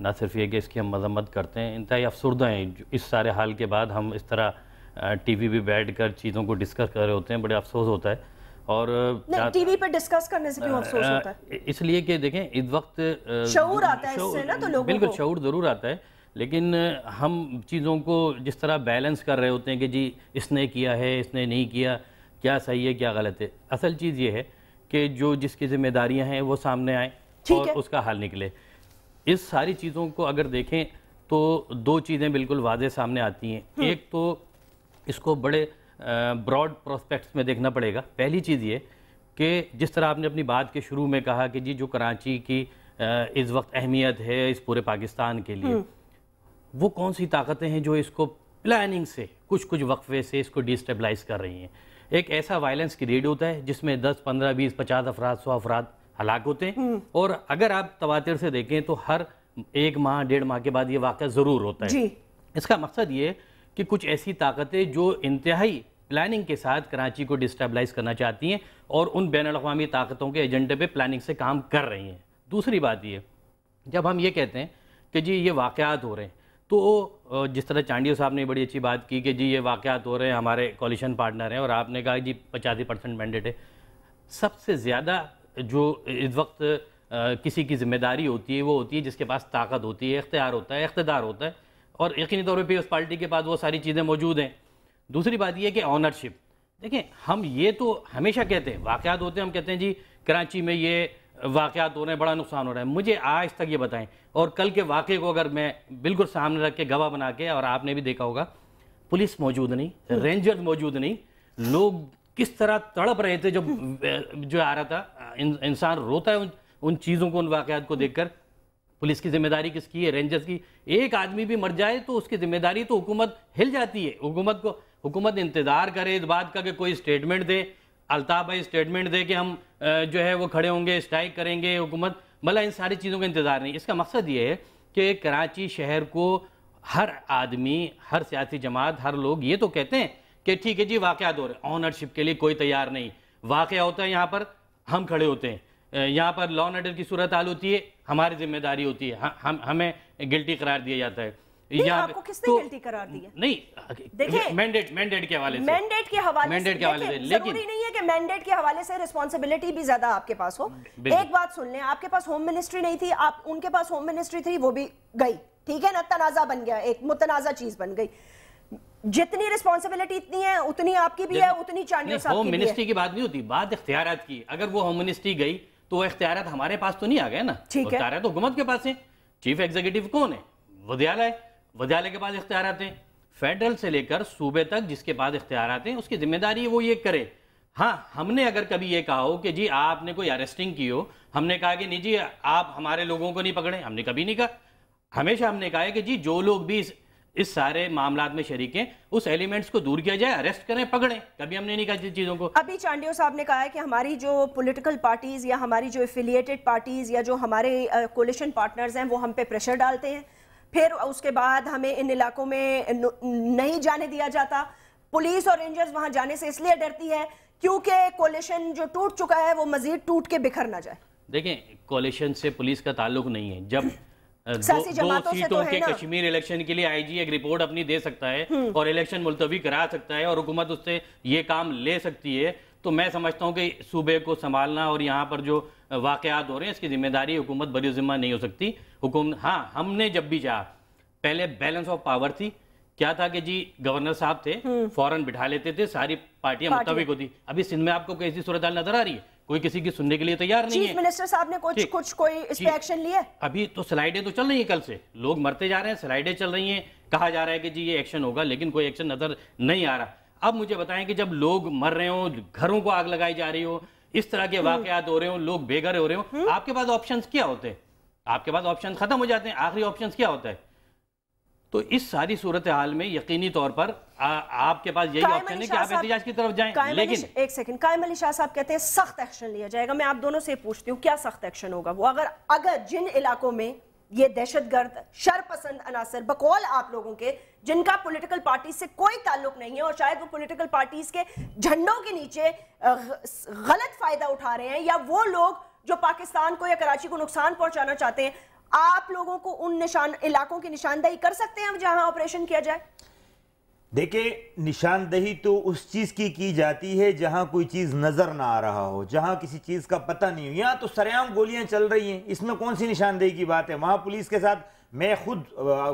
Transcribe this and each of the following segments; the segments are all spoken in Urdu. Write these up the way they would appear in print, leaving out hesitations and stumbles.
نہ صرف یہ کہ اس کی ہم مذمت کرتے ہیں، انتہائی افسردہ ہیں اس سارے حال کے بعد ہم اس طرح ٹی وی پہ بیٹھ کر چیزوں کو ڈسکس کر رہے ہوتے ہیں، بڑے افسوس ہوتا ہے۔ اور ٹی وی پہ ڈسکس کرنے سے کیوں افسوس ہوتا ہے؟ اس لیے کہ دیکھیں اس وقت شعور آتا ہے اس سے نا، تو لوگوں کو بالکل شعور ضرور آتا ہے، لیکن ہم چیزوں کو جس طرح بیلنس کر رہے ہوتے ہیں کہ جی اس نے کیا ہے، اس نے نہیں کیا، کیا صحیح ہے کیا غلط ہے۔ اصل چیز یہ ہے کہ جو جس کی ذمہ داریاں ہیں وہ سامنے آئیں اور اس کا حل نکلے۔ اس ساری چیزوں کو اگر دیکھیں تو دو چیزیں بالکل واضح سامنے آتی ہیں۔ ایک تو اس کو بڑے براڈ پروسپیکٹس میں دیکھنا پڑے گا۔ پہلی چیز یہ کہ جس طرح آپ نے اپنی بات کے شروع میں کہا کہ جی جو کراچی کی اس وقت اہمیت ہے اس پورے پاکستان کے لیے، وہ کون سی طاقتیں ہیں جو اس کو پلاننگ سے کچھ وقفے سے اس کو ڈیسٹیبلائز کر رہی ہیں۔ ایک ایسا وائلنس کریٹ ہوتا ہے جس میں 10 15 20 50 افراد 100 افراد ہلاک ہوتے ہیں، اور اگر آپ تواتر سے دیکھیں تو ہر 1 ماہ 1.5 ماہ کے بعد یہ واقعہ ضرور ہوتا ہے۔ اس کا مقصد یہ ہے کہ کچھ ایسی طاقتیں جو انتہائی پلاننگ کے ساتھ کراچی کو ڈسٹیبلائز کرنا چاہتی ہیں اور ان بین الاقوامی طاقتوں کے ایجنڈے پہ پلاننگ سے کام کر رہی ہیں۔ دوسری بات یہ، جب ہم یہ کہتے ہیں کہ جی یہ واقعات ہو رہے ہیں، تو جس طرح چانڈیو صاحب نے بڑی اچھی بات کی کہ جی یہ واقعات ہو رہے ہیں، ہمارے کولیشن پارٹنر ہیں، اور آپ نے کہا جی 85% مینڈیٹ ہے۔ سب سے زیادہ جو اس وقت کسی کی ذمہ داری ہوتی ہے وہ ہوتی ہے جس کے پاس طاقت ہوتی ہے، اختیار ہوتا ہے، اقتدار ہوتا ہے، اور یقینی طور پہ اس پارٹی کے پاس وہ ساری چیزیں موجود ہیں۔ دوسری بات یہ کہ آنرشپ، دیکھیں ہم یہ تو ہمیشہ کہتے ہیں واقعات ہوتے ہیں، ہم کہتے ہیں جی کراچی میں یہ واقعات ہو رہے ہیں، بڑا نقصان ہو رہا ہے۔ مجھے آج تک یہ بتائیں، اور کل کے واقعے کو اگر میں بالکل سامنے رکھ کے گواہ بنا کے، اور آپ نے بھی دیکھا ہوگا پولیس موجود نہیں، رینجرز موجود نہیں، لوگ کس طرح تڑپ رہے تھے جو آ رہا تھا، انسان روتا ہے ان چیزوں کو، ان واقعات کو دیکھ کر۔ پولیس کی ذمہ داری کس کی ہے؟ رینجرز کی۔ ایک آدمی بھی مر جائے تو اس کی ذمہ داری تو حکومت ہل جاتی ہے۔ حکومت انتظار کرے اس بات کا کہ کوئی اسٹیٹمنٹ دے، الطاف بھائی اسٹیٹمنٹ دے کہ ہم جو ہے وہ کھڑے ہوں گے، اسٹرائک کریں گے، حکومت مطلب ان ساری چیزوں کا انتظار نہیں۔ اس کا مقصد یہ ہے کہ کراچی شہر کو ہر آدمی، ہر سیاسی جماعت، ہر لوگ یہ تو کہتے ہیں کہ ٹھیک ہے جی واقعات ہو رہے ہیں، آنرشپ کے لیے کوئی تیار نہیں۔ واقعہ ہوتا ہے یہاں پر ہم کھڑے ہوتے ہیں، یہاں پر لا اینڈ آرڈر کی صورتحال ہوتی ہے، ہماری ذمہ داری ہوتی ہے، ہمیں گلٹی قرار دیا جاتا ہے۔ آپ کو کس نے گلٹی قرار دیا؟ نہیں، مینڈیٹ کے حوالے سے، مینڈیٹ کے حوالے سے ضروری نہیں ہے کہ مینڈیٹ کے حوالے سے رسپانسبلٹی بھی زیادہ آپ کے پاس ہو۔ ایک بات سن لیں، آپ کے پاس ہوم منسٹری نہیں تھی، ان کے پاس ہوم منسٹری تھی، وہ بھی گئی، ٹھیک ہے نا، تنازع بن گیا، ایک متنازع چیز بن گئی۔ جتنی رسپانسبلٹی اتنی ہے اتنی آپ کی بھی ہے، اتنی چانڈیو صاحب کی بھی ہے۔ ہوم منسٹری کی بات نہیں ہوتی، بات اختیارات کی۔ اگر وہ ہوم منسٹری گئی تو وہ اختیارات ہمارے پاس تو نہیں آ گئے نا، اختیارات تو حکومت کے پاس ہیں۔ چیف ایگزیکٹو کون ہے؟ وزیر ہے، وزیر کے پاس اختیارات ہیں۔ فیڈرل سے لے کر صوبے تک جس کے پاس اختیارات ہیں اس کی ذمہ داری ہے وہ یہ کرے۔ ہاں، ہم نے اگر کبھی یہ کہا ہو کہ جی آپ نے کوئی اریسٹنگ کی ہو، ہم نے کہا کہ نہیں جی آپ ہمارے لوگوں کو نہیں پکڑیں، ہم نے کبھی نہیں کہا۔ ہمیشہ ہم نے کہا ہے کہ جی جو لوگ بھی اس سارے معاملات میں شریک ہیں اس ایلیمنٹس کو دور کیا جائے، اریسٹ کریں، پکڑیں، کبھی ہم نے نہیں کہا چیزوں کو۔ ابھی چانڈیو صاحب نے کہا ہے کہ ہماری جو پولیٹیکل پارٹیز یا ہماری جو ایفیلیٹڈ پارٹیز یا جو ہمارے کولیشن پارٹنرز ہیں وہ ہم پہ پریشر ڈالتے ہیں، پھر اس کے بعد ہمیں ان علاقوں میں نہیں جانے دیا جاتا۔ پولیس اور رینجرز وہاں جانے سے اس لیے ڈرتی ہے کیونکہ کولیشن جو ٹوٹ چکا ہے وہ مزید ٹوٹ کے بکھر نہ جائے۔ دیکھیں کولیشن سے پولیس کا تعلق نہیں ہے۔ جب دو سیٹوں کے کشمیر الیکشن کے لیے آئی جی ایک رپورٹ اپنی دے سکتا ہے اور الیکشن ملتوی کرا سکتا ہے اور حکومت اس سے یہ کام لے سکتی ہے، تو میں سمجھتا ہوں کہ صوبے کو سنبھالنا اور یہاں پر جو واقعات ہو رہے ہیں اس کی ذمہ داری حکومت بری ذمہ نہیں ہو سکتی۔ حکومت ہاں، ہم نے جب بھی چاہا، پہلے بیلنس آف پاور تھی، کیا تھا کہ جی گورنر صاحب تھے، فوراً بٹھا لیتے تھے، ساری پارٹیاں متفق ہوتی۔ ابھی سندھ میں آپ کو کیسی صورتحال نظر آ رہی ہے؟ کوئی کسی کی سننے کے لیے تیار نہیں ہے۔ چیف منسٹر صاحب نے کچھ کوئی اس پہ ایکشن لیا؟ ابھی تو سلائیڈیں تو چل رہی ہیں، کل سے لوگ مرتے جا رہے ہیں، سلائیڈیں چل رہی ہیں، کہا جا رہا ہے کہ جی یہ ایکشن ہوگا، لیکن کوئی ایکشن نظر نہیں آ رہا۔ اب مجھے بتائیں کہ جب لوگ مر رہے ہوں، گھروں کو آگ لگائی جا رہی ہو، اس طرح کے واقعات ہو رہے ہوں، لوگ بے گھر ہو رہے ہوں، آپ کے پاس آپشنز کیا ہوتے ہیں؟ آپ کے پاس آپشن ختم ہو جاتے ہیں، آخری آپشنز کیا ہوتا ہے؟ تو اس ساری صورتحال میں یقینی طور پر آپ کے پاس یہی آپشن ہے کہ آپ احتجاج کی طرف جائیں۔ لیکن ایک سیکنڈ، قائم علی شاہ صاحب کہتے ہیں سخت ایکشن لیا جائے گا۔ میں آپ دونوں سے پوچھتی ہوں کیا سخت ایکشن ہوگا؟ وہ اگر جن علاقوں میں یہ دہشت گرد شر پسند عناصر بقول آپ لوگوں کے جن کا پولیٹیکل پارٹیز سے کوئی تعلق نہیں ہے اور شاید وہ پولیٹیکل پارٹیز کے جھنڈوں کے نیچے غلط فائدہ اٹھا رہے ہیں، یا وہ لوگ جو پاکستان کو یا کراچی کو نقصان پہنچانا چاہتے ہیں، آپ لوگوں کو ان علاقوں کی نشاندہی کر سکتے ہیں جہاں آپریشن کیا جائے؟ دیکھیں، نشاندہی تو اس چیز کی جاتی ہے جہاں کوئی چیز نظر نہ آ رہا ہو، جہاں کسی چیز کا پتہ نہیں ہو. یہاں تو سریعام گولیاں چل رہی ہیں، اس میں کون سی نشاندہی کی بات ہے؟ وہاں پولیس کے ساتھ میں خود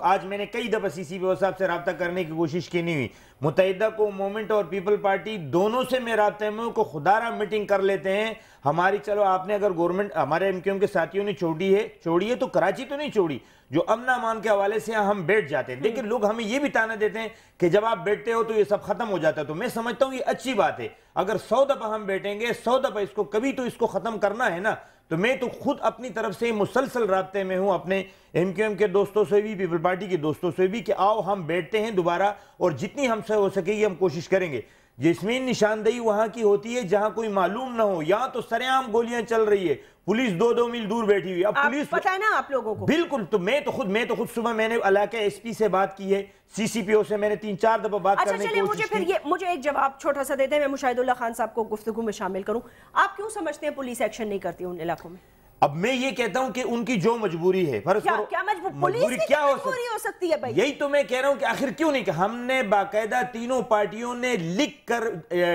آج میں نے کئی دفعہ سی سی پی او صاحب سے رابطہ کرنے کی کوشش کی نہیں ہوئی. متحدہ کو مومنٹ اور پیپل پارٹی دونوں سے میں رابطے میں کو خدا را میٹنگ کر لیتے ہیں. ہماری چلو آپ نے اگر گورنمنٹ ہمارے ایم کیو ایم کے ساتھیوں نے چھوڑی ہے تو کراچی تو نہیں چھوڑی، جو امن امان کے حوالے سے ہم بیٹھ جاتے ہیں. لیکن لوگ ہمیں یہ بھی تانا دیتے ہیں کہ جب آپ بیٹھتے ہو تو یہ سب ختم ہو جاتا ہے. تو میں سمجھتا ہوں یہ اچھی بات ہے. اگر 100 دفعہ ہم بیٹھیں گے، 100 دفعہ اس کو کبھی تو اس کو ختم کرنا ہے نا. تو میں تو خود اپنی طرف سے مسلسل رابطے میں ہوں اپنے ایم کیو ایم کے دوستوں سے بھی، پیپل پارٹی کے دوستوں سے بھی، کہ آؤ ہم بیٹھتے ہیں دوبارہ اور جتنی ہم سے ہو سکے گی ہم کوشش کریں گے. جسمین نشاندہی وہاں کی ہوتی ہے جہاں کوئی معلوم نہ ہو. یہاں تو سریعام گولیاں چل رہی ہے، پولیس 2 میل دور بیٹھی ہوئی. اب پولیس پتہ ہے نا آپ لوگوں کو بالکل. تو میں تو خود صبح میں نے علاقہ ایس پی سے بات کی ہے، سی سی پی او سے میں نے 3-4 دفعہ بات کرنے کی کوشش کی. مجھے ایک جواب چھوٹا سا دیتے ہیں، میں مشاہد اللہ خان صاحب کو گفتگو میں شامل کروں. آپ کیوں سمجھتے ہیں پولیس ایکشن نہیں کرتی ان علاقوں میں؟ اب میں یہ کہتا ہوں کہ ان کی جو مجبوری ہے، کیا مجبوری کیا ہو سکتی ہے بھائی؟ یہی تو میں کہہ رہا ہوں کہ آخر کیوں نہیں کہ ہم نے باقاعدہ تینوں پارٹیوں نے لکھ کر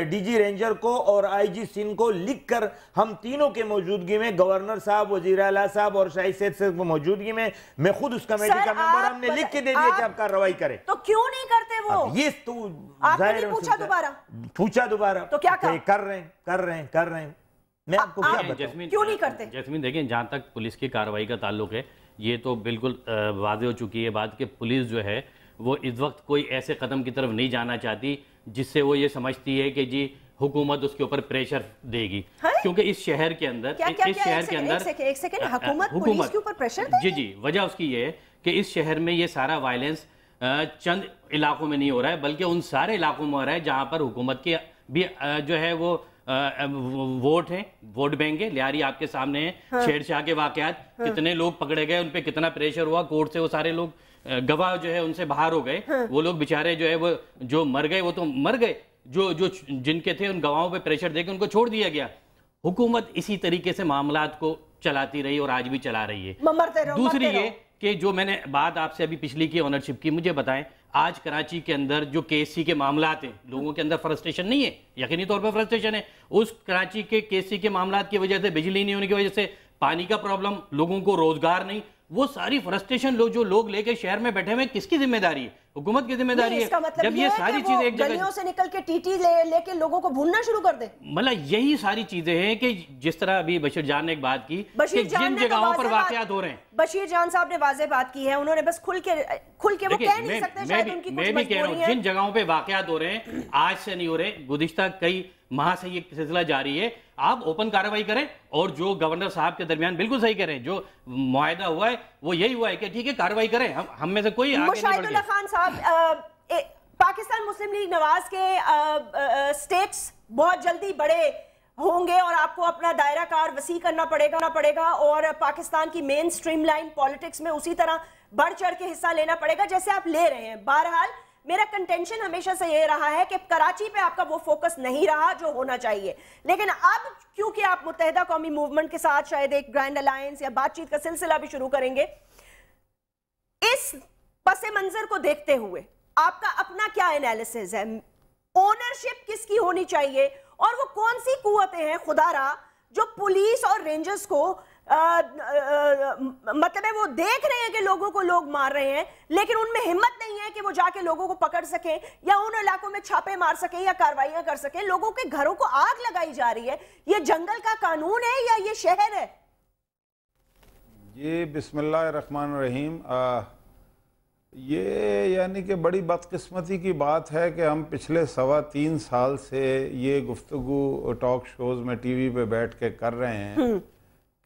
ڈی جی رینجر کو اور آئی جی سندھ کو لکھ کر، ہم تینوں کے موجودگی میں، گورنر صاحب، وزیر اعلیٰ صاحب اور شاہد سید صاحب کی موجودگی میں خود اس کمیٹی کا ممبر، ہم نے لکھ کے دے دیا کہ آپ کارروائی کریں. تو کیوں نہیں کرتے وہ؟ یہ تو آپ نے نہیں پوچھا دوبارہ تو کیا کر رہے ہیں. میں آپ کو کیا بتاؤں کیوں نہیں کرتے؟ جیسمین دیکھیں، جہاں تک پولیس کی کارروائی کا تعلق ہے، یہ تو بالکل واضح ہو چکی ہے بات کہ پولیس جو ہے وہ اس وقت کوئی ایسے قدم کی طرف نہیں جانا چاہتی جس سے وہ یہ سمجھتی ہے کہ جی حکومت اس کے اوپر پریشر دے گی. کیونکہ اس شہر کے اندر حکومت جی وجہ اس کی یہ ہے کہ اس شہر میں یہ سارا وائلنس چند علاقوں میں نہیں ہو رہا ہے، بلکہ ان سارے علاقوں میں ہو رہا ہے جہاں پر حکومت کی بھی جو ہے وہ ووٹ ہیں، ووٹ بینک ہے. لیاری آپ کے سامنے ہیں، شیر شاہ کے واقعات، کتنے لوگ پکڑے گئے، ان پہ کتنا پریشر ہوا کورٹ سے، وہ سارے لوگ گواہ جو ہے ان سے باہر ہو گئے. وہ لوگ بیچارے جو ہے وہ جو مر گئے وہ تو مر گئے، جو جن کے تھے ان گواہوں پہ پریشر دے کے ان کو چھوڑ دیا گیا. حکومت اسی طریقے سے معاملات کو چلاتی رہی اور آج بھی چلا رہی ہے. دوسری یہ کہ جو میں نے بات آپ سے ابھی پچھلی کی اونرشپ کی، مجھے بتائیں آج کراچی کے اندر جو کے ایس سی کے معاملات ہیں، لوگوں کے اندر فرسٹریشن نہیں ہے، یقینی طور پر فرسٹریشن ہے. اس کراچی کے کے ایس سی کے معاملات کی وجہ سے، بجلی نہیں ہونے کی وجہ سے، پانی کا پرابلم، لوگوں کو روزگار نہیں، وہ ساری فرسٹریشن جو لوگ لے کے شہر میں بیٹھے ہوئے، کس کی ذمہ داری ہے؟ حکومت کی ذمہ داری ہے. جب یہ ساری چیزیں ایک جگہ گلیوں سے نکل کے ٹی ٹی لے کے لوگوں کو بھوننا شروع کر دیں، مطلب یہی ساری چیزیں ہیں کہ جس طرح ابھی بشیر جان نے ایک بات کی کہ جن جگہوں پر واقعات ہو رہے ہیں، بشیر جان صاحب نے واضح بات کی ہے، انہوں نے بس کھل کے وہ کہہ نہیں سکتے، شاید ان کی کچھ میں بھی کہہ رہا ہوں جن جگہوں پہ واقعات ہو رہے ہیں آج سے نہیں ہو رہے، گزشتہ کئی ماہ سے یہ سلسلہ جاری ہے. آپ اوپن کارروائی کریں اور جو گورنر صاحب کے درمیان بالکل صحیح کریں، جو معاہدہ ہوا ہے وہ یہی ہوا ہے کہ ٹھیک ہے کارروائی کریں، ہم میں سے کوئی آگے نہیں بڑھ گیا. مشاہد اللہ خان صاحب، پاکستان مسلم لیگ نواز کے سٹیٹس بہت جلدی بڑے ہوں گے اور آپ کو اپنا دائرہ کار وسیع کرنا پڑے گا اور پاکستان کی مین سٹریم لائن پولیٹکس میں اسی طرح بڑھ چڑھ کے حصہ لینا پڑے گا جیسے آپ لے رہے ہیں. بہرحال میرا کنٹینشن ہمیشہ سے یہ رہا ہے کہ کراچی پہ آپ کا وہ فوکس نہیں رہا جو ہونا چاہیے، لیکن اب کیونکہ آپ متحدہ قومی موومنٹ کے ساتھ شاید ایک گرینڈ الائنس یا بات چیت کا سلسلہ بھی شروع کریں گے، اس پس منظر کو دیکھتے ہوئے آپ کا اپنا کیا انالیسز ہے؟ اونرشپ کس کی ہونی چاہیے اور وہ کون سی قوتیں ہیں خدا را جو پولیس اور رینجرز کو مطلب ہے وہ دیکھ رہے ہیں کہ لوگوں کو لوگ مار رہے ہیں لیکن ان میں ہمت نہیں ہے کہ وہ جا کے لوگوں کو پکڑ سکیں یا ان علاقوں میں چھاپے مار سکیں یا کاروائیاں کر سکیں؟ لوگوں کے گھروں کو آگ لگائی جا رہی ہے. یہ جنگل کا قانون ہے یا یہ شہر ہے؟ یہ بسم اللہ الرحمن الرحیم، یہ یعنی کہ بڑی بدقسمتی کی بات ہے کہ ہم پچھلے 3.25 سال سے یہ گفتگو ٹاک شوز میں ٹی وی پہ بیٹھ کے کر رہے ہیں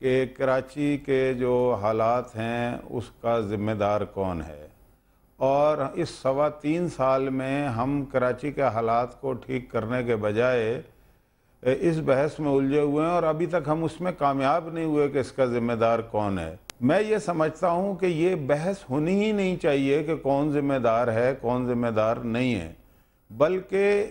کہ کراچی کے جو حالات ہیں اس کا ذمہ دار کون ہے، اور اس 3.25 سال میں ہم کراچی کے حالات کو ٹھیک کرنے کے بجائے اس بحث میں الجھے ہوئے ہیں اور ابھی تک ہم اس میں کامیاب نہیں ہوئے کہ اس کا ذمہ دار کون ہے. میں یہ سمجھتا ہوں کہ یہ بحث ہونی ہی نہیں چاہیے کہ کون ذمہ دار ہے کون ذمہ دار نہیں ہے، بلکہ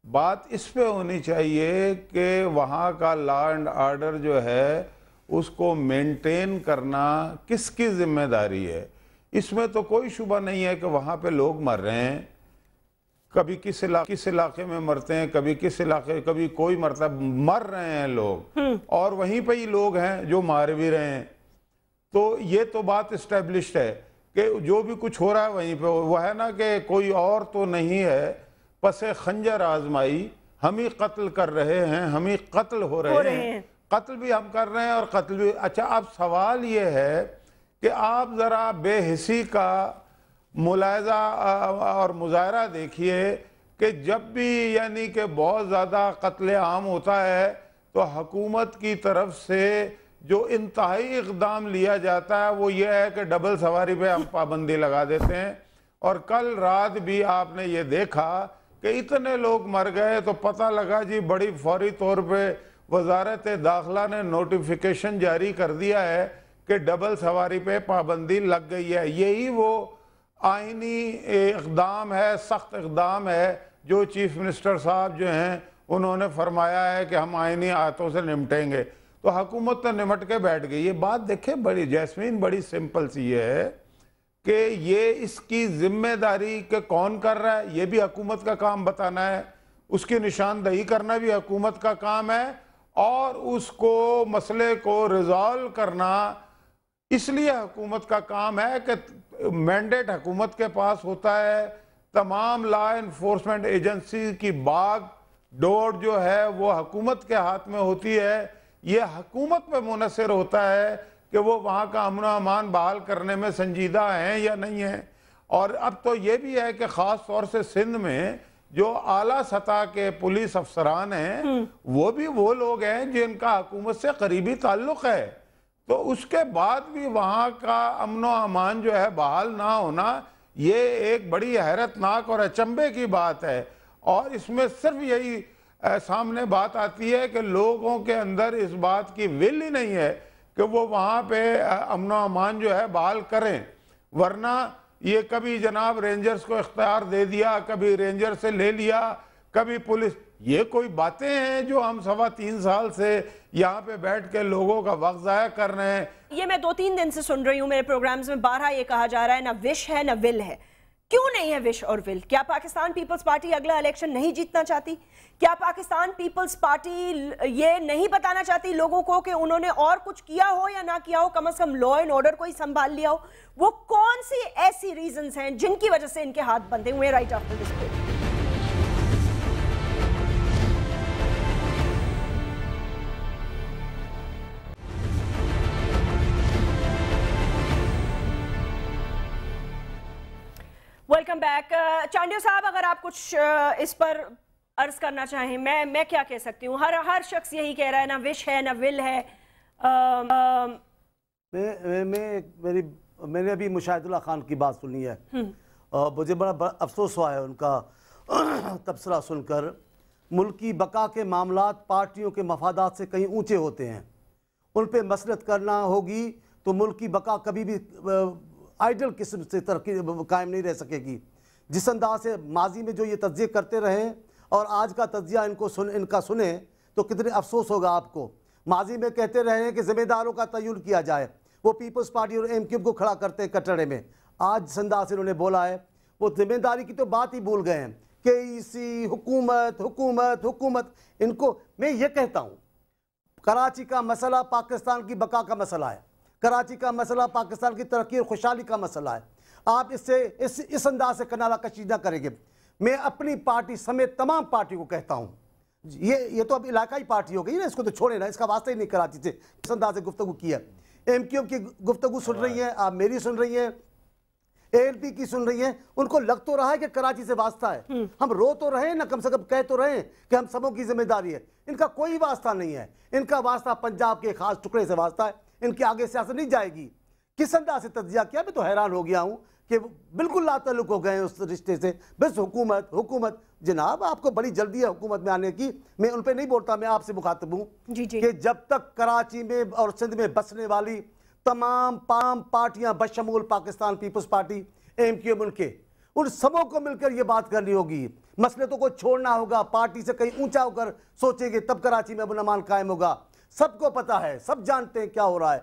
بات اس پہ ہونی چاہیے کہ وہاں کا لا اینڈ آرڈر جو ہے اس کو مینٹین کرنا کس کی ذمہ داری ہے؟ اس میں تو کوئی شبہ نہیں ہے کہ وہاں پہ لوگ مر رہے ہیں، کبھی کس علاقے میں مرتے ہیں، کبھی کس علاقے، کبھی کوئی مرتا ہے، مر رہے ہیں لوگ، اور وہیں پہ ہی لوگ ہیں جو مار بھی رہے ہیں۔ تو یہ تو بات اسٹیبلشڈ ہے کہ جو بھی کچھ ہو رہا ہے وہیں پہ وہ ہے نا کہ کوئی اور تو نہیں ہے، پس خنجر آزمائی، ہم ہی قتل کر رہے ہیں، ہم ہی قتل ہو رہے ہیں، قتل بھی ہم کر رہے ہیں اور قتل بھی۔ اچھا اب سوال یہ ہے کہ آپ ذرا بے حسی کا ملاحظہ اور مظاہرہ دیکھیے کہ جب بھی یعنی کہ بہت زیادہ قتل عام ہوتا ہے تو حکومت کی طرف سے جو انتہائی اقدام لیا جاتا ہے وہ یہ ہے کہ ڈبل سواری پہ ہم پابندی لگا دیتے ہیں۔ اور کل رات بھی آپ نے یہ دیکھا کہ اتنے لوگ مر گئے تو پتہ لگا جی بڑی فوری طور پہ وزارت داخلہ نے نوٹیفیکیشن جاری کر دیا ہے کہ ڈبل سواری پہ پابندی لگ گئی ہے۔ یہی وہ آئینی اقدام ہے، سخت اقدام ہے جو چیف منسٹر صاحب جو ہیں انہوں نے فرمایا ہے کہ ہم آئینی آیتوں سے نمٹیں گے، تو حکومت تو نمٹ کے بیٹھ گئی۔ یہ بات دیکھیں بڑی جیسمین بڑی سمپل سی یہ ہے کہ یہ اس کی ذمہ داری کہ کون کر رہا ہے یہ بھی حکومت کا کام بتانا ہے، اس کی نشاندہی کرنا بھی حکومت کا کام ہے، اور اس کو مسئلے کو ریزالو کرنا اس لیے حکومت کا کام ہے کہ مینڈیٹ حکومت کے پاس ہوتا ہے، تمام لا انفورسمنٹ ایجنسی کی باغ ڈور جو ہے وہ حکومت کے ہاتھ میں ہوتی ہے، یہ حکومت پہ منحصر ہوتا ہے کہ وہ وہاں کا امن و امان بحال کرنے میں سنجیدہ ہیں یا نہیں ہیں۔ اور اب تو یہ بھی ہے کہ خاص طور سے سندھ میں جو اعلیٰ سطح کے پولیس افسران ہیں وہ بھی وہ لوگ ہیں جن کا حکومت سے قریبی تعلق ہے، تو اس کے بعد بھی وہاں کا امن و امان جو ہے بحال نہ ہونا یہ ایک بڑی حیرتناک اور اچنبے کی بات ہے۔ اور اس میں صرف یہی سامنے بات آتی ہے کہ لوگوں کے اندر اس بات کی ول ہی نہیں ہے کہ وہ وہاں پہ امن و امان جو ہے بحال کریں، ورنہ یہ کبھی جناب رینجرز کو اختیار دے دیا، کبھی رینجر سے لے لیا، کبھی پولیس، یہ کوئی باتیں ہیں جو ہم 3.25 سال سے یہاں پہ بیٹھ کے لوگوں کا وقت ضائع کر رہے ہیں۔ یہ میں 2-3 دن سے سن رہی ہوں، میرے پروگرامز میں بارہا یہ کہا جا رہا ہے نہ وش ہے نہ ول ہے۔ کیوں نہیں ہے وش اور ول؟ کیا پاکستان پیپلز پارٹی اگلا الیکشن نہیں جیتنا چاہتی؟ کیا پاکستان پیپلز پارٹی یہ نہیں بتانا چاہتی لوگوں کو کہ انہوں نے اور کچھ کیا ہو یا نہ کیا ہو، کم از کم لا اینڈ آرڈر کو ہی سنبھال لیا ہو؟ وہ کون سی ایسی ریزنز ہیں جن کی وجہ سے ان کے ہاتھ بندھے ہوئے؟ Right after this break. Welcome back. Chandio صاحب اگر آپ کچھ اس پر عرض کرنا چاہیں، میں کیا کہہ سکتی ہوں؟ ہر شخص یہی کہہ رہا ہے، نہ وش ہے نہ ول ہے۔ میں نے ابھی مشاہد اللہ خان کی بات سنی ہے، مجھے بڑا افسوس ہوا ہے ان کا تبصرہ سن کر۔ ملکی بقا کے معاملات پارٹیوں کے مفادات سے کہیں اونچے ہوتے ہیں، ان پہ مسلط کرنا ہوگی تو ملکی بقا کبھی بھی آئیڈل قسم سے ترقی قائم نہیں رہ سکے گی۔ جس انداز سے ماضی میں جو یہ تجزیے کرتے رہے اور آج کا تجزیہ ان کا سنیں تو کتنے افسوس ہوگا آپ کو۔ ماضی میں کہتے رہے ہیں کہ ذمہ داروں کا تعین کیا جائے، وہ پیپلز پارٹی اور ایم کیو کو کھڑا کرتے ہیں کٹڑے میں۔ آج جس انداز سے انہوں نے بولا ہے وہ ذمہ داری کی تو بات ہی بھول گئے ہیں کہ اسی حکومت ان کو۔ میں یہ کہتا ہوں کراچی کا مسئلہ پاکستان کی بقا کا مسئلہ ہے، کراچی کا مسئلہ پاکستان کی ترقی اور خوشحالی کا مسئلہ ہے۔ آپ اس انداز سے کنارہ کشی نہ کریں گے۔ میں اپنی پارٹی سمیت تمام پارٹی کو کہتا ہوں، یہ تو اب علاقائی پارٹی ہو گئی نا، اس کو تو چھوڑے نا، اس کا واسطہ ہی نہیں کراچی سے۔ اس انداز سے گفتگو کی ہے، ایم کیو کی گفتگو سن رہی ہیں آپ، میری سن رہی ہیں، اے ایل پی کی سن رہی ہیں، ان کو لگ تو رہا ہے کہ کراچی سے واسطہ ہے۔ ہم رو تو رہے ہیں نا، کم سے کم کہہ تو رہے ہیں کہ ہم سبوں کی ذمہ داری ہے۔ ان کا کوئی واسطہ نہیں ہے، ان کا واسطہ پنجاب کے خاص ٹکڑے سے واسطہ ہے، ان کے آگے سیاست نہیں جائے گی۔ کس انداز سے تجزیہ کیا، میں تو حیران ہو گیا ہوں کہ بالکل لا تعلق ہو گئے ہیں اس رشتے سے۔ بس حکومت جناب آپ کو بڑی جلدی ہے حکومت میں آنے کی، میں ان پہ نہیں بولتا، میں آپ سے مخاطب ہوں کہ جب تک کراچی میں اور سندھ میں بسنے والی تمام پارٹیاں بشمول Pakistan Peoples Party, M Q ان کے، ان سبوں کو مل کر یہ بات کرنی ہوگی، مسئلے تو کو چھوڑنا ہوگا، پارٹی سے کہیں اونچا ہو کر سوچیں گے تب کراچی میں امن و امان قائم ہوگا۔ سب کو پتہ ہے، سب جانتے ہیں کیا ہو رہا ہے۔